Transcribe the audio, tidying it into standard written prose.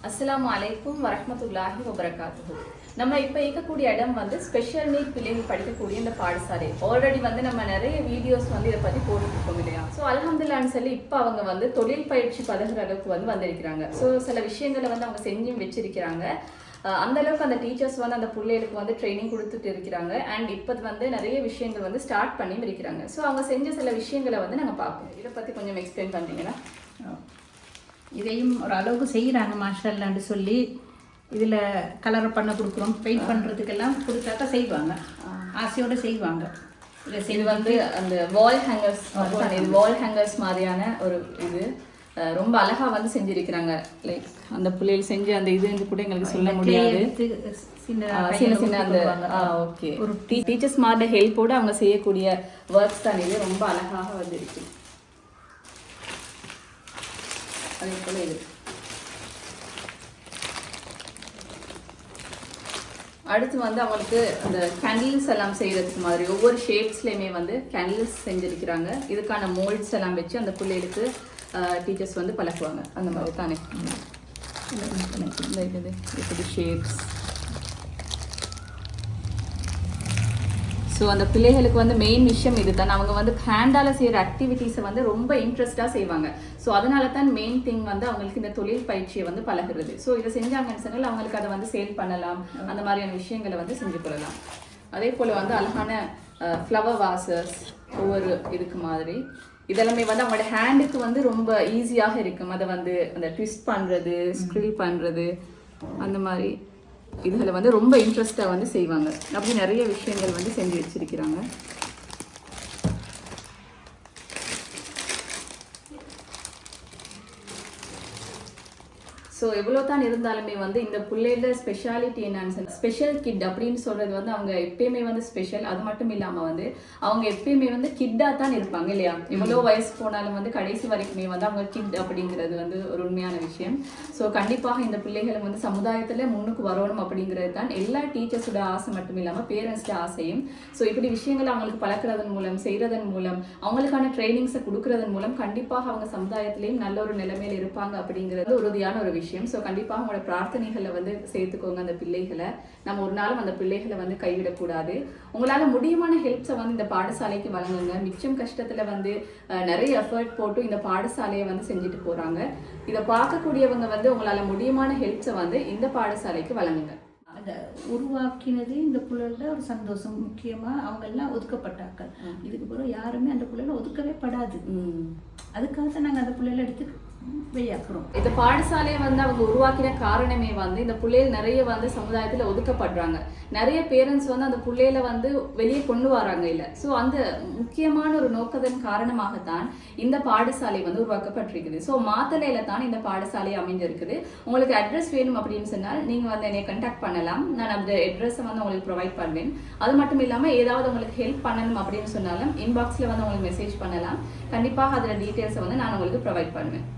அஸ்ஸலாமு அலைக்கும் வரஹ்மத்துல்லாஹி வபரகாத்துஹு. நம்ம இப்போ இருக்கக்கூடிய இடம் வந்து ஸ்பெஷல் நீட் பிள்ளைகள் படிக்கக்கூடிய இந்த பாடசாலை. ஆல்ரெடி வந்து நம்ம நிறைய வீடியோஸ் வந்து இதை பற்றி போட்டுருக்கோம் இல்லையா? ஸோ அல்ஹம்துலில்லாஹ்னு சொல்லி இப்போ அவங்க வந்து தொழில் பயிற்சி பதகுற அளவுக்கு வந்து வந்திருக்கிறாங்க. ஸோ சில விஷயங்களை வந்து அவங்க செஞ்சும் வச்சிருக்கிறாங்க. அந்த அளவுக்கு அந்த டீச்சர்ஸ் வந்து அந்த பிள்ளைகளுக்கு வந்து ட்ரைனிங் கொடுத்துட்டு இருக்கிறாங்க. அண்ட் இப்போ வந்து நிறைய விஷயங்கள் வந்து ஸ்டார்ட் பண்ணியும் இருக்கிறாங்க. ஸோ அவங்க செஞ்ச சில விஷயங்களை வந்து நாங்கள் பார்ப்போம். இதை பற்றி கொஞ்சம் எக்ஸ்பிளைன் பண்ணுறீங்கன்னா? இதையும் ஒரு அளவுக்கு செய்கிறாங்க மாஸ்டர்லான்னு சொல்லி இதில் கலரை பண்ண கொடுக்குறோம், பெயிண்ட் பண்ணுறதுக்கெல்லாம் கொடுத்தாக்கா செய்வாங்க, ஆசையோடு செய்வாங்க. இது வந்து அந்த வால் ஹேங்கர்ஸ், வால் ஹேங்கர்ஸ் மாதிரியான ஒரு இது ரொம்ப அழகா வந்து செஞ்சிருக்கிறாங்க. லைக் அந்த பிள்ளைகள் செஞ்சு அந்த இது கூட எங்களுக்கு சொல்ல முடியாது. சின்ன சின்ன அந்த ஓகே ஒரு டீச்சர்ஸ் மாதிரி ஹெல்ப்போடு அவங்க செய்யக்கூடிய ஒர்க்ஸ் தான் இது ரொம்ப அழகாக வந்துருக்கு. அதே போல இது அடுத்து வந்து அவங்களுக்கு அந்த கேண்டில்ஸ் எல்லாம் செய்யறதுக்கு மாதிரி ஒவ்வொரு ஷேப்ஸ்லையுமே வந்து கேண்டில்ஸ் செஞ்சிருக்கிறாங்க. இதுக்கான மோல்ட்ஸ் எல்லாம் வச்சு அந்த பிள்ளைகளுக்கு டீச்சர்ஸ் வந்து பழக்குவாங்க. அந்த மாதிரி தானே இப்படி ஷேப்ஸ். ஸோ அந்த பிள்ளைகளுக்கு வந்து மெயின் விஷயம் இது தான். அவங்க வந்து ஹேண்டால் செய்கிற ஆக்டிவிட்டீஸை வந்து ரொம்ப இன்ட்ரெஸ்டாக செய்வாங்க. ஸோ அதனால தான் மெயின் திங் வந்து அவங்களுக்கு இந்த தொழில் பயிற்சியை வந்து பழகிறது. ஸோ இதை செஞ்சாங்கன்னு சொன்னால் அவங்களுக்கு அதை வந்து சேல் பண்ணலாம், அந்த மாதிரியான விஷயங்களை வந்து செஞ்சு கொள்ளலாம். அதே போல் வந்து அழகான ஃப்ளவர் வாசர்ஸ் ஒவ்வொரு இதுக்கு மாதிரி இதெல்லாமே வந்து அவங்களோட ஹேண்டுக்கு வந்து ரொம்ப ஈஸியாக இருக்கும். அதை வந்து அந்த ட்விஸ்ட் பண்ணுறது, ஸ்க்ரில் பண்ணுறது, அந்த மாதிரி இதில் வந்து ரொம்ப இன்ட்ரெஸ்டாக வந்து செய்வாங்க. அப்படி நிறைய விஷயங்கள் வந்து செஞ்சு வச்சிருக்கிறாங்க. ஸோ எவ்வளோ தான் இருந்தாலுமே வந்து இந்த பிள்ளைகள ஸ்பெஷாலிட்டி என்னன்னு ஸ்பெஷல் கிட் அப்படின்னு சொல்கிறது வந்து அவங்க எப்பயுமே வந்து ஸ்பெஷல். அது மட்டும் இல்லாமல் வந்து அவங்க எப்பயுமே வந்து கிட்டாக தான் இருப்பாங்க இல்லையா? எவ்வளோ வயசு போனாலும் வந்து கடைசி வரைக்குமே வந்து அவங்க கிட் அப்படிங்கிறது வந்து ஒரு உண்மையான விஷயம். ஸோ கண்டிப்பாக இந்த பிள்ளைகளை வந்து சமுதாயத்தில் முன்னுக்கு வரணும் அப்படிங்கிறது தான் எல்லா டீச்சர்ஸோட ஆசை மட்டும் இல்லாமல் பேரண்ட்ஸோட ஆசையும். ஸோ இப்படி விஷயங்களை அவங்களுக்கு பழக்கிறதன் மூலம், செய்கிறதன் மூலம், அவங்களுக்கான ட்ரைனிங்ஸை கொடுக்கறதன் மூலம் கண்டிப்பாக அவங்க சமுதாயத்திலையும் நல்ல ஒரு நிலைமையில் இருப்பாங்க அப்படிங்கிறது உறுதியான ஒரு விஷயம். ஸோ கண்டிப்பாக அவங்களோட பிரார்த்தனைகளை வந்து சேர்த்துக்கோங்க. அந்த பிள்ளைகளை நம்ம ஒரு நாளும் அந்த பிள்ளைகளை வந்து கைவிடக்கூடாது. உங்களால் முடியுமான ஹெல்ப்ஸை வந்து இந்த பாடசாலைக்கு வழங்குங்க. மிச்சம் கஷ்டத்தில் வந்து நிறைய எஃபர்ட் போட்டு இந்த பாடசாலையை வந்து செஞ்சுட்டு போகிறாங்க. இதை பார்க்கக்கூடியவங்க வந்து உங்களால் முடியுமான ஹெல்ப்ஸை வந்து இந்த பாடசாலைக்கு வழங்குங்க. அதை உருவாக்கினது இந்த பிள்ளைகள ஒரு சந்தோஷம். முக்கியமாக அவங்க எல்லாம் ஒதுக்கப்பட்டாக்கள். இதுக்கு பிறகு யாருமே அந்த பிள்ளைகளை ஒதுக்கவே படாது. அதுக்காக தான் நாங்கள் அந்த பிள்ளைகளை எடுத்து வெளியாக்குறோம். இந்த பாடசாலையை வந்து அவங்க உருவாக்கின காரணமே வந்து இந்த பிள்ளைகள் நிறைய வந்து சமுதாயத்தில் ஒதுக்கப்படுறாங்க. நிறைய பேரண்ட்ஸ் வந்து அந்த பிள்ளைகளை வந்து வெளியே கொண்டு வராங்க இல்லை. ஸோ அந்த முக்கியமான ஒரு நோக்கத்தின் காரணமாகத்தான் இந்த பாடசாலை வந்து உருவாக்கப்பட்டிருக்குது. ஸோ மாத்தளையில தான் இந்த பாடசாலை அமைஞ்சிருக்குது. உங்களுக்கு அட்ரஸ் வேணும் அப்படின்னு சொன்னால் நீங்கள் வந்து என்னை கண்டாக்ட் பண்ணலாம். நான் அந்த அட்ரஸை வந்து உங்களுக்கு ப்ரொவைட் பண்ணுவேன். அது மட்டும் இல்லாமல் ஏதாவது உங்களுக்கு ஹெல்ப் பண்ணணும் அப்படின்னு சொன்னாலும் இன்பாக்ஸில் வந்து உங்களுக்கு மெசேஜ் பண்ணலாம். கண்டிப்பாக அதில் டீட்டெயில்ஸை வந்து நான் உங்களுக்கு ப்ரொவைட் பண்ணுவேன்.